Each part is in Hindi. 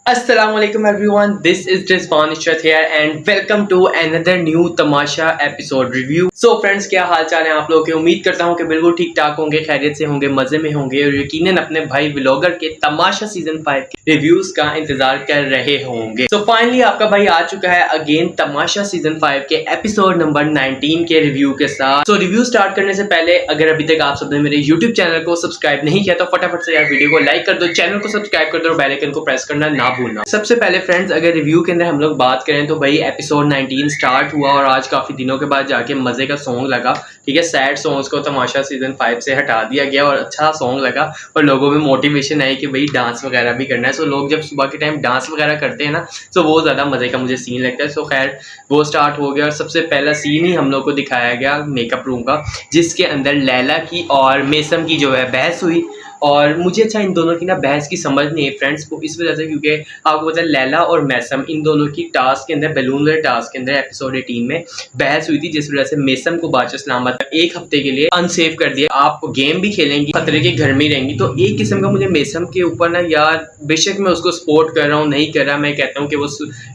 Assalamualaikum everyone, this is Rizwan Ishrat here and welcome to another new Tamasha episode review. So friends, क्या हाल चाल है आप लोगों के। उम्मीद करता हूँ कि बिल्कुल ठीक ठाक होंगे, खैरियत से होंगे, मजे में होंगे और यकीनन अपने भाई व्लॉगर के तमाशा सीजन 5 के रिव्यूज का इंतजार कर रहे होंगे। सो फाइनली आपका भाई आ चुका है अगेन तमाशा सीजन 5 के एपिसोड नंबर 19 के रिव्यू के साथ। सो रिव्यू स्टार्ट करने से पहले अगर अभी तक आप सबने मेरे यूट्यूब चैनल को सब्सक्राइब नहीं किया तो फटाफट से यार वीडियो को लाइक कर दो, चैनल को सब्सक्राइब कर दो और बेल आइकन को प्रेस करना ना भूलना। सबसे पहले फ्रेंड्स, अगर रिव्यू के अंदर हम लोग बात करें तो भाई एपिसोड 19 स्टार्ट हुआ और आज काफी दिनों के बाद जाके मजे का सॉन्ग लगा। ठीक है, सैड सॉन्ग्स को तमाशा सीजन 5 से हटा दिया गया और अच्छा सॉन्ग लगा और लोगों में मोटिवेशन आई कि भाई डांस वगैरह भी करना है। सो लोग जब सुबह के टाइम डांस वगैरह करते हैं ना तो वो ज्यादा मजे का मुझे सीन लगता है। सो खैर वो स्टार्ट हो गया और सबसे पहला सीन ही हम लोग को दिखाया गया मेकअप रूम का, जिसके अंदर लैला की और मेसम की जो है बहस हुई। और मुझे अच्छा इन दोनों की ना बहस की समझ नहीं है फ्रेंड्स को, इस वजह से क्योंकि आपको पता है लैला और मेसम इन दोनों की टास्क के अंदर बैलून वाले टास्क के अंदर एपिसोड 18 में बहस हुई थी, जिस वजह से मेसम को बादशाह सलामत एक हफ्ते के लिए अनसेफ कर दिया। आप गेम भी खेलेंगी, खतरे के घर में ही रहेंगी। तो एक किस्म का मुझे मेसम के ऊपर ना यार, बेशक मैं उसको सपोर्ट कर रहा हूँ, नहीं कर रहा, मैं कहता हूँ कि वो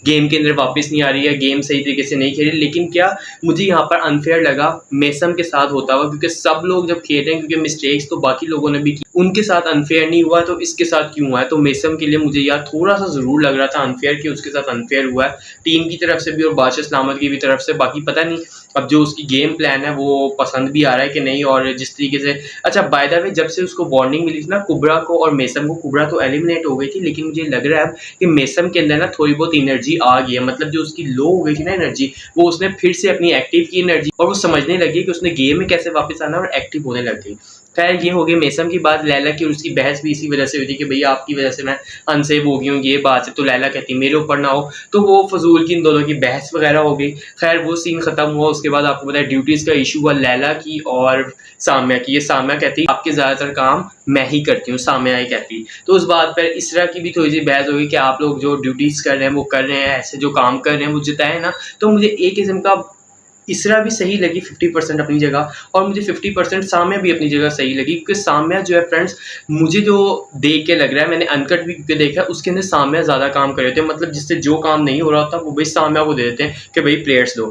गेम के अंदर वापस नहीं आ रही है, गेम सही तरीके से नहीं खेल रही, लेकिन क्या मुझे यहाँ पर अनफेयर लगा मेसम के साथ होता हुआ, क्योंकि सब लोग जब खेल रहे हैं, क्योंकि मिस्टेक्स तो बाकी लोगों ने भी की, उनके साथ अनफेयर नहीं हुआ तो इसके साथ क्यों हुआ है। तो मेसम के लिए मुझे यार थोड़ा सा जरूर लग रहा था अनफेयर कि उसके साथ अनफेयर हुआ है टीम की तरफ से भी और बादशाह सलामत की भी तरफ से। बाकी पता नहीं अब जो उसकी गेम प्लान है वो पसंद भी आ रहा है कि नहीं। और जिस तरीके से अच्छा बाय द वे, जब से उसको वार्निंग मिली थी ना कुबरा को और मेसम को, कुबरा तो एलिमिनेट हो गई थी, लेकिन मुझे लग रहा है कि मेसम के अंदर ना थोड़ी बहुत एनर्जी आ गई है। मतलब जो उसकी लो हो गई थी ना एनर्जी, वो उसने फिर से अपनी एक्टिव की एनर्जी और वो समझने लगी कि उसने गेम में कैसे वापस आना और एक्टिव होने लग गई। खैर ये हो गई मेसम की बात। लैला की और उसकी बहस भी इसी वजह से हुई थी कि भैया आपकी वजह से मैं अनसेफ हो गई हूँ, ये बात है। तो लैला कहती मेरे ऊपर ना हो, तो वो फजूल की इन दोनों की बहस वगैरह हो गई। खैर वो सीन खत्म हुआ। उसके बाद आपको पता है ड्यूटीज का इशू हुआ लैला की और साम्या की। ये साम्या कहती आपके ज्यादातर काम मैं ही करती हूँ, साम्या ही कहती। तो उस बात पर इसरा की भी थोड़ी सी बहस होगी कि आप लोग जो ड्यूटीज कर रहे हैं वो कर रहे हैं, ऐसे जो काम कर रहे हैं वो जिताए ना। तो मुझे एक किस्म का इसरा भी सही लगी 50% अपनी जगह, और मुझे 50% साम्या भी अपनी जगह सही लगी, क्योंकि साम्या जो है फ्रेंड्स, मुझे जो देख के लग रहा है, मैंने अनकट भी क्योंकि देखा, उसके अंदर साम्या ज़्यादा काम कर रहे थे। मतलब जिससे जो काम नहीं हो रहा था वो भाई साम्या को दे देते हैं कि भाई प्लेयर्स दो।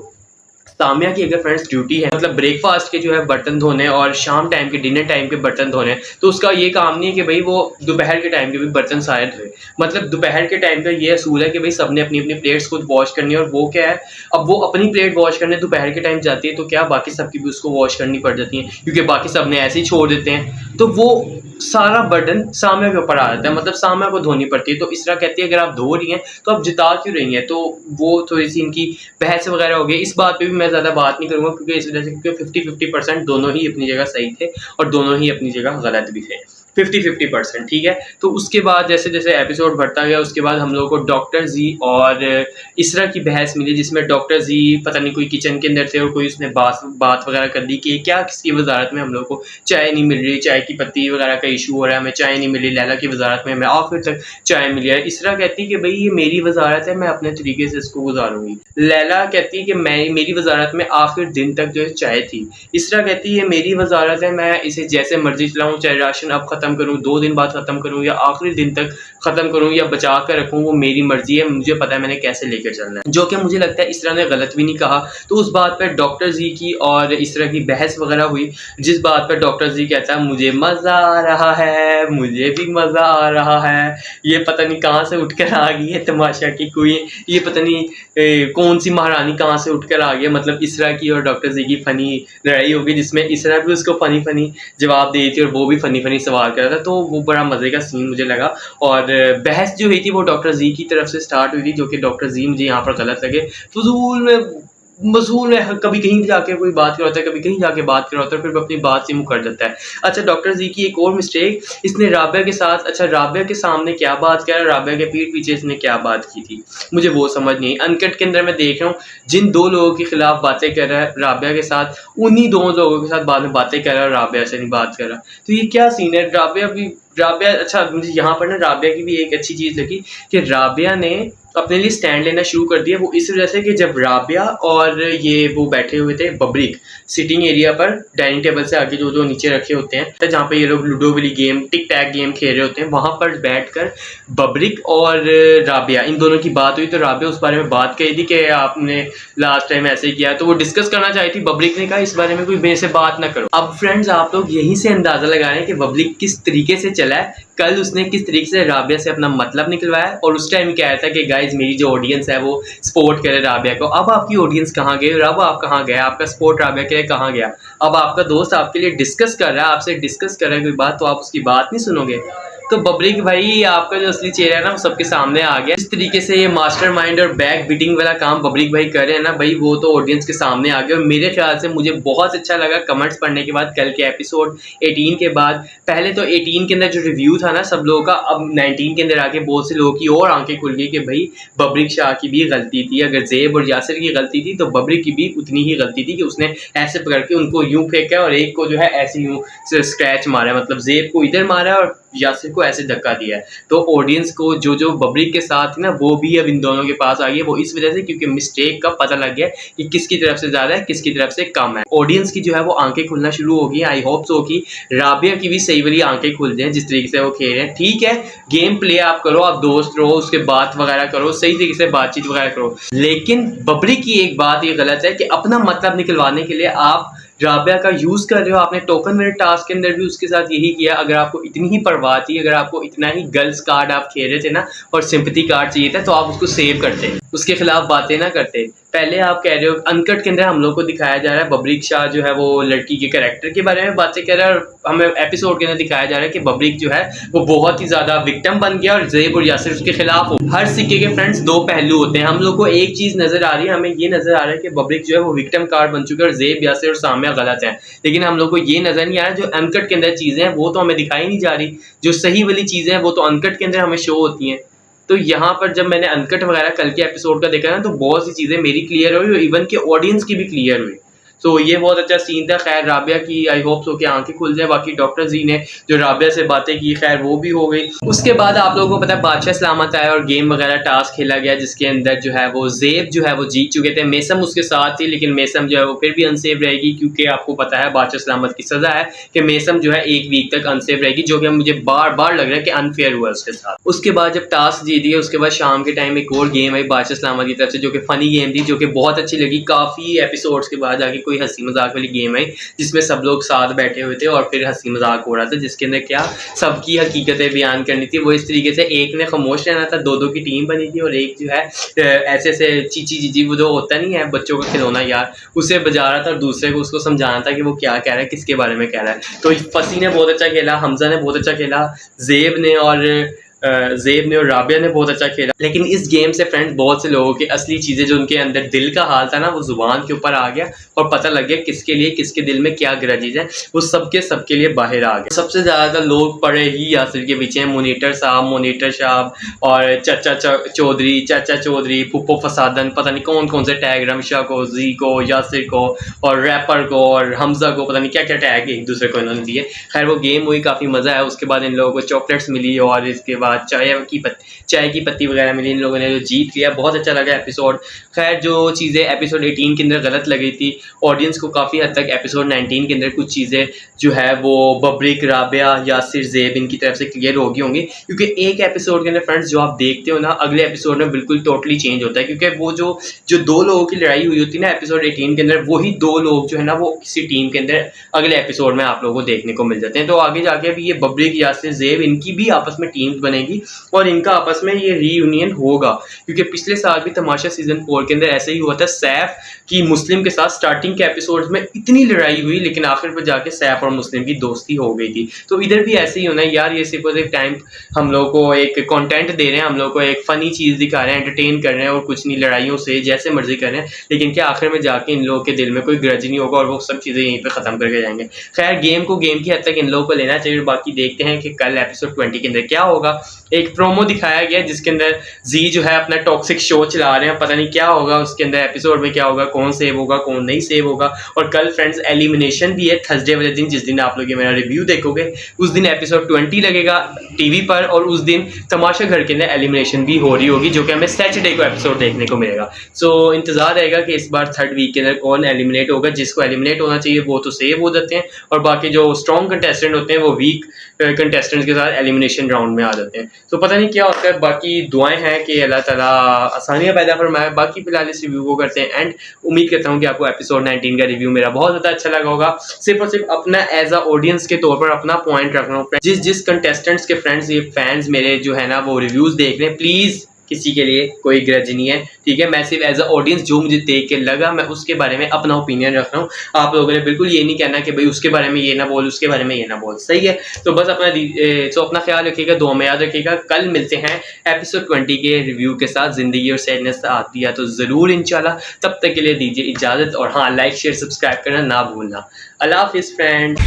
साम्या की अगर फ्रेंड्स ड्यूटी है मतलब ब्रेकफास्ट के जो है बर्तन धोने और शाम टाइम के डिनर टाइम के बर्तन धोने, तो उसका ये काम नहीं है कि भाई वो दोपहर के टाइम के भी बर्तन सारे धोए। मतलब दोपहर के टाइम का ये असूल है कि भाई सबने अपनी अपनी प्लेट्स खुद वॉश करनी है। और वो क्या है, अब वो अपनी प्लेट वॉश करने दोपहर के टाइम जाती है तो क्या बाकी सबकी भी उसको वॉश करनी पड़ जाती है, क्योंकि बाकी सब ने ऐसे ही छोड़ देते हैं। तो वो सारा बर्डन साम्या के ऊपर आ जाता है, मतलब साम्या को धोनी पड़ती है। तो इसरा कहती है अगर आप धो रही हैं तो आप जिता क्यों रही हैं। तो वो थोड़ी सी इनकी बहस वगैरह हो गई। इस बात पे भी मैं ज़्यादा बात नहीं करूँगा, क्योंकि इस वजह से क्योंकि 50-50% दोनों ही अपनी जगह सही थे और दोनों ही अपनी जगह गलत भी थे। 50-50% ठीक है। तो उसके बाद जैसे जैसे एपिसोड बढ़ता गया उसके बाद हम लोगों को डॉक्टर जी और इसरा की बहस मिली, जिसमें डॉक्टर जी पता नहीं कोई किचन के अंदर थे और कोई उसने बात वगैरह कर दी कि क्या किसकी वजारत में हम लोग को चाय नहीं मिल रही, चाय की पत्ती वगैरह का इशू हो रहा है, हमें चाय नहीं मिली। लैला की वजारत में हमें आखिर तक चाय मिली है। इसरा कहती है कि भाई ये मेरी वजारत है, मैं अपने तरीके से इसको गुजारूंगी। लैला कहती है कि मेरी वजारत में आखिर दिन तक जो है चाय थी। इसरा कहती है मेरी वजारत है, मैं इसे जैसे मर्जी चलाऊँ, चाहे राशन अब खत्म करूँ, 2 दिन बाद खत्म करूँ या आखिरी दिन तक खत्म करूँ या बचा कर रखूँ, वो मेरी मर्जी है, मुझे पता है मैंने कैसे लेकर चलना है। जो कि मुझे लगता है इसरा ने गलत भी नहीं कहा। तो उस बात पर डॉक्टर जी की और इसरा की बहस वगैरह हुई, जिस बात पर डॉक्टर जी कहता है मुझे मजा आ रहा है, मुझे भी मजा आ रहा है। ये पता नहीं कहाँ से उठकर आ गई है तमाशा की कोई, ये पता नहीं कौन सी महारानी कहाँ से उठकर आ गई। मतलब इसरा की और डॉक्टर जी की फनी लड़ाई होगी, जिसमें इसरा भी उसको फनी फनी जवाब दी थी और वो भी फनी फनी सवाल कर रहा था। तो वो बड़ा मजे का सीन मुझे लगा। और बहस जो हुई थी वो डॉक्टर जी की तरफ से स्टार्ट हुई थी, जो कि डॉक्टर जी मुझे यहाँ पर गलत लगे। फजूल में मजहूल है, कभी कहीं जाके कोई बात कर होता है, कभी कहीं जाके बात कर होता है, फिर अपनी बात से मुँह कर देता है। अच्छा डॉक्टर जी की एक और मिस्टेक, इसने राबिया के साथ, अच्छा राबिया के सामने क्या बात किया, राबिया के पीठ पीछे इसने क्या बात की थी, मुझे वो समझ नहीं। अनकट के अंदर मैं देख रहा हूँ जिन 2 लोगों के खिलाफ बातें कर रहा है राबिया के साथ, उन्हीं 2 लोगों के साथ बाद में बातें कर रहा है, राबिया से नहीं बात कर रहा। तो ये क्या सीन है। राबिया भी राबिया, अच्छा मुझे यहाँ पर ना राबिया की भी एक अच्छी चीज़ लगी कि राबिया ने अपने लिए स्टैंड लेना शुरू कर दिया। वो इस वजह से कि जब राबिया और ये वो बैठे हुए थे बब्रिक सिटिंग एरिया पर डाइनिंग टेबल से आगे जो नीचे रखे होते हैं, तो जहाँ पे ये लोग लूडो वाली गेम टिक टैक गेम खेल रहे होते हैं, वहाँ पर बैठकर बब्रिक और राबिया इन दोनों की बात हुई। तो राबिया उस बारे में बात कही थी कि आपने लास्ट टाइम ऐसे किया, तो वो डिस्कस करना चाही थी। बब्रिक ने कहा इस बारे में कोई मेरे से बात ना करो। अब फ्रेंड्स आप लोग यहीं से अंदाजा लगा रहे हैं कि बब्रिक किस तरीके से चला है। कल उसने किस तरीके से राबिया से अपना मतलब निकलवाया और उस टाइम कह रहा था कि गाइज मेरी जो ऑडियंस है वो सपोर्ट करे राबिया को। अब आपकी ऑडियंस कहाँ गई और अब आप कहाँ गए? आपका सपोर्ट राबिया के लिए कहाँ गया? अब आपका दोस्त आपके लिए डिस्कस कर रहा है, आपसे डिस्कस कर रहा है कोई बात, तो आप उसकी बात नहीं सुनोगे? तो बब्रिक भाई आपका जो असली चेहरा है ना वो सबके सामने आ गया। इस तरीके से ये मास्टरमाइंड और बैक बीटिंग वाला काम बब्रिक भाई कर रहे हैं ना भाई, वो तो ऑडियंस के सामने आ गया। और मेरे ख्याल से मुझे बहुत अच्छा लगा कमेंट्स पढ़ने के बाद, कल के एपिसोड 18 के बाद। पहले तो 18 के अंदर जो रिव्यू था ना सब लोगों का, अब 19 के अंदर आके बहुत से लोगों की और आंखें खुल गई कि भाई बब्रिक शाह की भी गलती थी। अगर ज़ेब और यासिर की गलती थी तो बब्रिक की भी उतनी ही गलती थी कि उसने ऐसे पकड़ के उनको यूं फेंका और एक को जो है ऐसे यूं स्क्रैच मारा, मतलब ज़ेब को इधर मारा और यासिर को ऐसे धक्का दिया है। तो ऑडियंस को जो बब्रिक के साथ ना वो भी अब इन दोनों के पास आ गई है। वो इस वजह से क्योंकि मिस्टेक का पता लग गया कि किसकी तरफ से ज़्यादा है किसकी तरफ से कम है। ऑडियंस की जो है वो आंखें खुलना शुरू हो गई। आई होप सो कि राबिया की भी सही वाली आंखें खुल जाएं जिस तरीके से वो खेल रहे हैं। ठीक है, गेम प्ले आप करो, आप दोस्त रहो, उसके बात वगैरह करो, सही तरीके से बातचीत वगैरह करो, लेकिन बब्रिक की एक बात ये गलत है कि अपना मतलब निकलवाने के लिए आप राबिया का यूज़ कर रहे हो। आपने टोकन मेरे टास्क के अंदर भी उसके साथ यही किया। अगर आपको इतनी ही परवाह थी, अगर आपको इतना ही गर्ल्स कार्ड आप खेल रहे थे ना और सिंपैथी कार्ड चाहिए था, तो आप उसको सेव करते, उसके खिलाफ बातें ना करते। पहले आप कह रहे हो अनकट के अंदर हम लोग को दिखाया जा रहा है बब्रिक शाह जो है वो लड़की के कैरेक्टर के बारे में बातें कर रहा है, और हमें एपिसोड के अंदर दिखाया जा रहा है कि बब्रिक जो है वो बहुत ही ज़्यादा विक्टिम बन गया और ज़ेब और यासिर उसके खिलाफ हो। हर सिक्के के फ्रेंड्स दो पहलू होते हैं। हम लोग को एक चीज़ नज़र आ रही है, हमें ये नज़र आ रहा है कि बब्रिक जो है वो विक्टिम कार्ड बन चुका है और ज़ेब यासिर और सामिया गलत है। लेकिन हम लोग को ये नज़र नहीं आ रहा जो अनकट के अंदर चीज़ें हैं वो तो हमें दिखाई नहीं जा रही। जो सही वाली चीज़ें हैं वो तो अनकट के अंदर हमें शो होती हैं। तो यहाँ पर जब मैंने अनकट वगैरह कल के एपिसोड का देखा ना, तो बहुत सी चीज़ें मेरी क्लियर हुई और इवन के ऑडियंस की भी क्लियर हुई। तो ये बहुत अच्छा सीन था। खैर राबिया की आई होप सो कि आंखें खुल जाए। बाकी डॉक्टर जी ने जो राबिया से बातें की, खैर वो भी हो गई। उसके बाद आप लोगों को पता है बादशाह सलामत आया और गेम वगैरह टास्क खेला गया, जिसके अंदर जो है वो ज़ेब जो है वो जीत चुके थे। मेसम उसके साथ थी, लेकिन मेसम जो है वो फिर भी अनसेफ रहेगी, क्योंकि आपको पता है बादशाह सलामत की सज़ा है कि मेसम जो है 1 वीक तक अनसेफ रहेगी, जो कि मुझे बार बार लग रहा है कि अनफेयर हुआ उसके साथ। उसके बाद जब टास्क जीत गया, उसके बाद शाम के टाइम एक और गेम आई बादशाह सलामत की तरफ से, जो कि फ़नी गेम थी, जो कि बहुत अच्छी लगी। काफ़ी एपिसोड्स के बाद आगे कोई हंसी मजाक वाली गेम आई जिसमें सब लोग साथ बैठे हुए थे और फिर हंसी मजाक हो रहा था, जिसके अंदर क्या सबकी हकीकतें बयान करनी थी। वो इस तरीके से एक ने खामोश रहना था, दो की टीम बनी थी, और एक जो है ऐसे ऐसे चीची चीची वो जो होता नहीं है बच्चों का खिलौना यार, उसे बजा रहा था और दूसरे को उसको समझाना था कि वो क्या कह रहा है, किसके बारे में कह रहा है। तो फसी ने बहुत अच्छा खेला, हमजा ने बहुत अच्छा खेला, ज़ेब ने और राबिया ने बहुत अच्छा खेला। लेकिन इस गेम से फ्रेंड्स बहुत से लोगों की असली चीज़ें जो उनके अंदर दिल का हाल था ना वो ज़ुबान के ऊपर आ गया और पता लग गया किसके लिए किसके दिल में क्या ग्रजेज है, वो सबके लिए बाहर आ गया। सबसे ज़्यादा लोग पड़े ही यासिर के पीछे हैं, मोनीटर साहब और चाचा चौधरी, पुप्पो फसादन, पता नहीं कौन कौन से टैग, रमशा को, जी को, यासिर को और रैपर को और हमजा को, पता नहीं क्या क्या टैग एक दूसरे को इन्होंने दिए। खैर वो गेम हुई, काफ़ी मज़ा आया। उसके बाद इन लोगों को चॉकलेट्स मिली और इसके बाद चाय की पत्ती वगैरह मिली। इन लोगों ने जो जीत लिया, बहुत अच्छा लगा एपिसोड। खैर जो चीज़ें एपिसोड 18 के अंदर गलत लगी थी, ऑडियंस को काफ़ी हद तक एपिसोड 19 के अंदर कुछ चीज़ें जो है वो बब्रिक, राबिया, यासिर, ज़ेब इनकी तरफ से क्लियर हो गई होंगी, क्योंकि एक एपिसोड के अंदर फ्रेंड्स जो आप देखते हो ना अगले एपिसोड में बिल्कुल टोटली चेंज होता है। क्योंकि वो जो दो लोगों की लड़ाई हुई होती है ना एपिसोड 18 के अंदर, वही दो लोग जो है ना वो किसी टीम के अंदर अगले एपिसोड में आप लोगों को देखने को मिल जाते हैं। तो आगे जाके अभी ये बब्रिक, यासिर, ज़ेब इनकी भी आपस में टीम्स बनेगी और इनका आपस में ये रीयूनियन होगा। क्योंकि पिछले साल भी तमाशा सीजन 4 के अंदर ऐसे ही हुआ था, सैफ की मुस्लिम के साथ स्टार्टिंग के एपिसोड्स में इतनी लड़ाई हुई, लेकिन आखिर पर जाके सैफ और मुस्लिम की दोस्ती हो गई थी। तो इधर भी ऐसे ही होना है यार, ये सिर्फ एक टाइम हम लोग को एक कंटेंट दे रहे हैं, हम लोग को एक फनी चीज़ दिखा रहे हैं, एंटरटेन कर रहे हैं और कुछ नहीं, लड़ाइयों से जैसे मर्जी कर रहे हैं, लेकिन क्या आखिर में जाके इन लोगों के दिल में कोई ग्रज नहीं होगा और वो सब चीज़ें यहीं पर ख़त्म करके जाएंगे। खैर गेम की हद तक इन लोगों को लेना चाहिए। बाकी देखते हैं कि कल एपिसोड 20 के अंदर क्या होगा। एक प्रोमो दिखाया गया जिसके अंदर जी जो है अपना टॉक्सिक शो चला रहे हैं, पता नहीं क्या होगा उसके अंदर एपिसोड में, क्या होगा, कौन सेव होगा कौन नहीं सेव होगा। और कल फ्रेंड्स एलिमिनेशन भी है थर्सडे वाले दिन, जिस दिन आप लोग ये मेरा रिव्यू देखोगे उस दिन एपिसोड 20 लगेगा टीवी पर, और उस दिन तमाशा घर के अंदर एलिमिनेशन भी हो रही होगी जो कि हमें सैटरडे को एपिसोड देखने को मिलेगा। सो इंतजार रहेगा कि इस बार थर्ड वीक के अंदर कौन एलिमिनेट होगा। जिसको एलिमिनेट होना चाहिए वो तो सेव हो जाते हैं, और बाकी जो स्ट्रॉन्ग कंटेस्टेंट होते हैं वो वीक कंटेस्टेंट्स के साथ एलिमिनेशन राउंड में आ जाते हैं। तो पता नहीं क्या होता है, बाकी दुआएं हैं कि अल्लाह ताला आसानियां पैदा फरमाए। बाकी फिलहाल इस रिव्यू को करते हैं एंड उम्मीद करता हूँ कि आपको एपिसोड 19 का रिव्यू मेरा बहुत ज़्यादा अच्छा लगा होगा। सिर्फ और सिर्फ अपना एज अ ऑडियंस के तौर पर अपना पॉइंट रख रहा हूँ। जिस कंटेस्टेंट्स के फ्रेंड्स ये फैंस मेरे जो है ना वो रिव्यूज़ देख रहे हैं, प्लीज़ किसी के लिए कोई ग्रज नहीं है, ठीक है। मैं सिर्फ एज अ ऑडियंस जो मुझे देख के लगा मैं उसके बारे में अपना ओपिनियन रख रहा हूँ। आप लोगों ने बिल्कुल ये नहीं कहना कि भाई उसके बारे में ये ना बोल, उसके बारे में ये ना बोल, सही है। तो बस अपना ख्याल रखिएगा, दुआ में याद रखिएगा। कल मिलते हैं एपिसोड 20 के रिव्यू के साथ। जिंदगी और सैडनेस आती है तो ज़रूर इंशाल्लाह। तब तक के लिए दीजिए इजाज़त, और हाँ, लाइक शेयर सब्सक्राइब करना ना भूलना। अल्लाह हाफिज़ फ्रेंड।